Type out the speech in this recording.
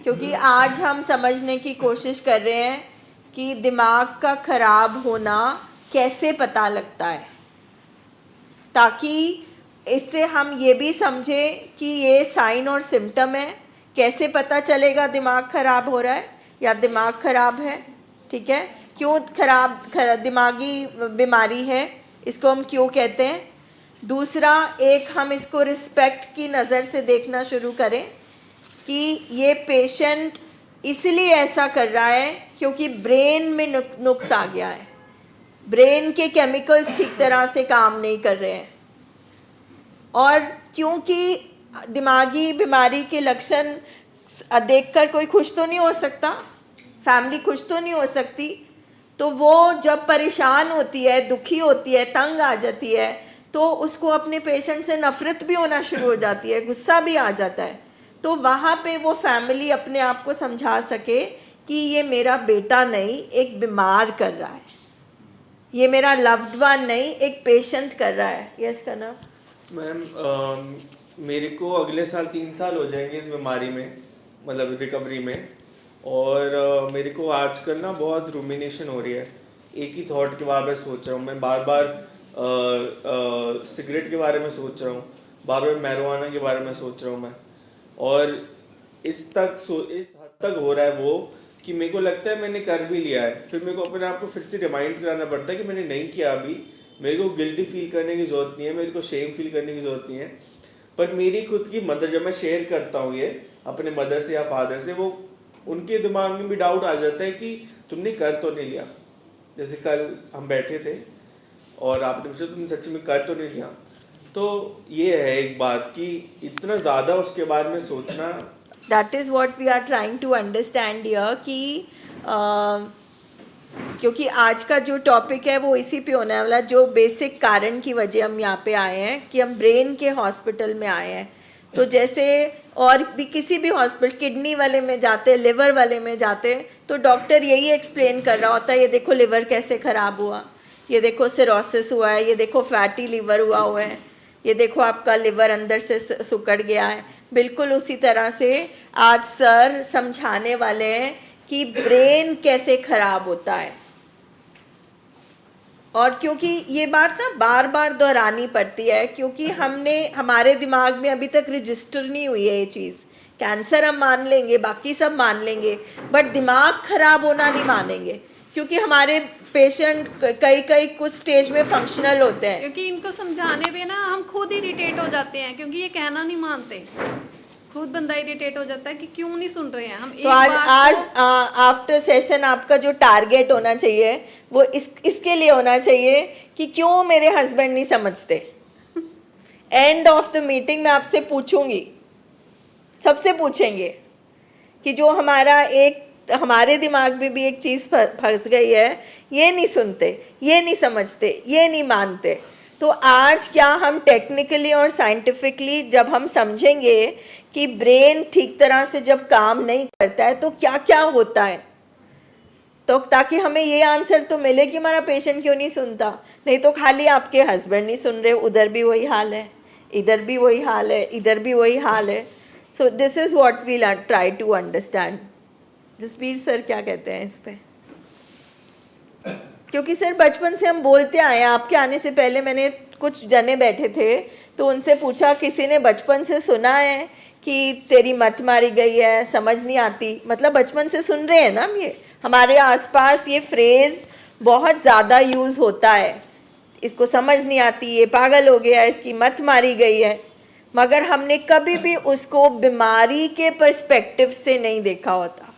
क्योंकि आज हम समझने की कोशिश कर रहे हैं कि दिमाग का खराब होना कैसे पता लगता है, ताकि इससे हम ये भी समझें कि ये साइन और सिम्टम है। कैसे पता चलेगा दिमाग खराब हो रहा है या दिमाग खराब है, ठीक है? क्यों दिमागी बीमारी है, इसको हम क्यों कहते हैं? दूसरा, एक हम इसको रिस्पेक्ट की नज़र से देखना शुरू करें कि ये पेशेंट इसलिए ऐसा कर रहा है क्योंकि ब्रेन में नुक्स आ गया है, ब्रेन के केमिकल्स ठीक तरह से काम नहीं कर रहे हैं। और क्योंकि दिमागी बीमारी के लक्षण देखकर कोई खुश तो नहीं हो सकता, फैमिली खुश तो नहीं हो सकती, तो वो जब परेशान होती है, दुखी होती है, तंग आ जाती है, तो उसको अपने पेशेंट से नफ़रत भी होना शुरू हो जाती है, गुस्सा भी आ जाता है। तो वहाँ पे वो फैमिली अपने आप को समझा सके कि ये मेरा बेटा नहीं, एक बीमार कर रहा है, ये मेरा लव्ड वन नहीं, एक पेशेंट कर रहा है। यस कनव मैम, मेरे को अगले साल 3 साल हो जाएंगे इस बीमारी में, मतलब रिकवरी में। और मेरे को आजकल ना बहुत रूमिनेशन हो रही है, एक ही थॉट के बारे में सोच रहा हूँ मैं, बार बार सिगरेट के बारे में सोच रहा हूँ, बार बार मैरिजुआना के बारे में सोच रहा हूँ मैं। और इस हद तक हो रहा है वो कि मेरे को लगता है मैंने कर भी लिया है, फिर मेरे को अपने आप को फिर से रिमाइंड कराना पड़ता है कि मैंने नहीं किया अभी। मेरे को गिल्टी फील करने की ज़रूरत नहीं है, मेरे को शेम फील करने की ज़रूरत नहीं है। पर मेरी खुद की मदर, जब मैं शेयर करता हूँ ये अपने मदर से या फादर से, वो उनके दिमाग में भी डाउट आ जाता है कि तुमने कर तो नहीं लिया। जैसे कल हम बैठे थे और आपने पूछा तुमने सच में कर तो नहीं लिया। तो ये है एक बात कि इतना ज़्यादा उसके बारे में सोचना, that is what we are trying to understand here कि क्योंकि आज का जो टॉपिक है वो इसी पे होने वाला, जो बेसिक कारण की वजह हम यहाँ पे आए हैं कि हम ब्रेन के हॉस्पिटल में आए हैं। तो जैसे और भी किसी भी हॉस्पिटल, किडनी वाले में जाते, लिवर वाले में जाते, तो डॉक्टर यही एक्सप्लेन कर रहा होता है, ये देखो लिवर कैसे ख़राब हुआ, ये देखो सिरोसिस हुआ है, ये देखो फैटी लिवर हुआ है, ये देखो आपका लिवर अंदर से सिकुड़ गया है। बिल्कुल उसी तरह से आज सर समझाने वाले हैं कि ब्रेन कैसे ख़राब होता है। और क्योंकि ये बात ना बार बार दोहरानी पड़ती है, क्योंकि हमारे दिमाग में अभी तक रजिस्टर नहीं हुई है ये चीज़। कैंसर हम मान लेंगे, बाकी सब मान लेंगे, बट दिमाग खराब होना नहीं मानेंगे, क्योंकि हमारे पेशेंट कई कुछ स्टेज में फंक्शनल होते हैं। क्योंकि इनको समझाने पे ना हम खुद इरिटेट हो जाते हैं, क्योंकि ये कहना नहीं मानते, खुद बंदा इरिटेट हो जाता है कि क्यों नहीं सुन रहे हैं हम। तो आज आफ्टर सेशन आपका जो टारगेट होना चाहिए वो इसके लिए होना चाहिए कि क्यों मेरे हस्बैंड नहीं समझते। एंड ऑफ द मीटिंग मैं आपसे पूछूंगी, सबसे पूछेंगे कि जो हमारे दिमाग में भी एक चीज़ फंस गई है, ये नहीं सुनते, ये नहीं समझते, ये नहीं मानते। तो आज क्या हम टेक्निकली और साइंटिफिकली जब हम समझेंगे कि ब्रेन ठीक तरह से जब काम नहीं करता है तो क्या क्या होता है, तो ताकि हमें ये आंसर तो मिले कि हमारा पेशेंट क्यों नहीं सुनता। नहीं तो खाली आपके हस्बैंड नहीं सुन रहे, उधर भी वही हाल है, इधर भी वही हाल है, इधर भी वही हाल है। So this is what we try to understand. Jasbir sir क्या कहते हैं इस पे? क्योंकि सर बचपन से हम बोलते आए हैं, आपके आने से पहले मैंने कुछ जने बैठे थे तो उनसे पूछा, किसी ने बचपन से सुना है कि तेरी मत मारी गई है, समझ नहीं आती? मतलब बचपन से सुन रहे हैं ना हम, ये हमारे आसपास ये फ्रेज़ बहुत ज़्यादा यूज़ होता है, इसको समझ नहीं आती, ये पागल हो गया, इसकी मत मारी गई है। मगर हमने कभी भी उसको बीमारी के पर्सपेक्टिव से नहीं देखा होता।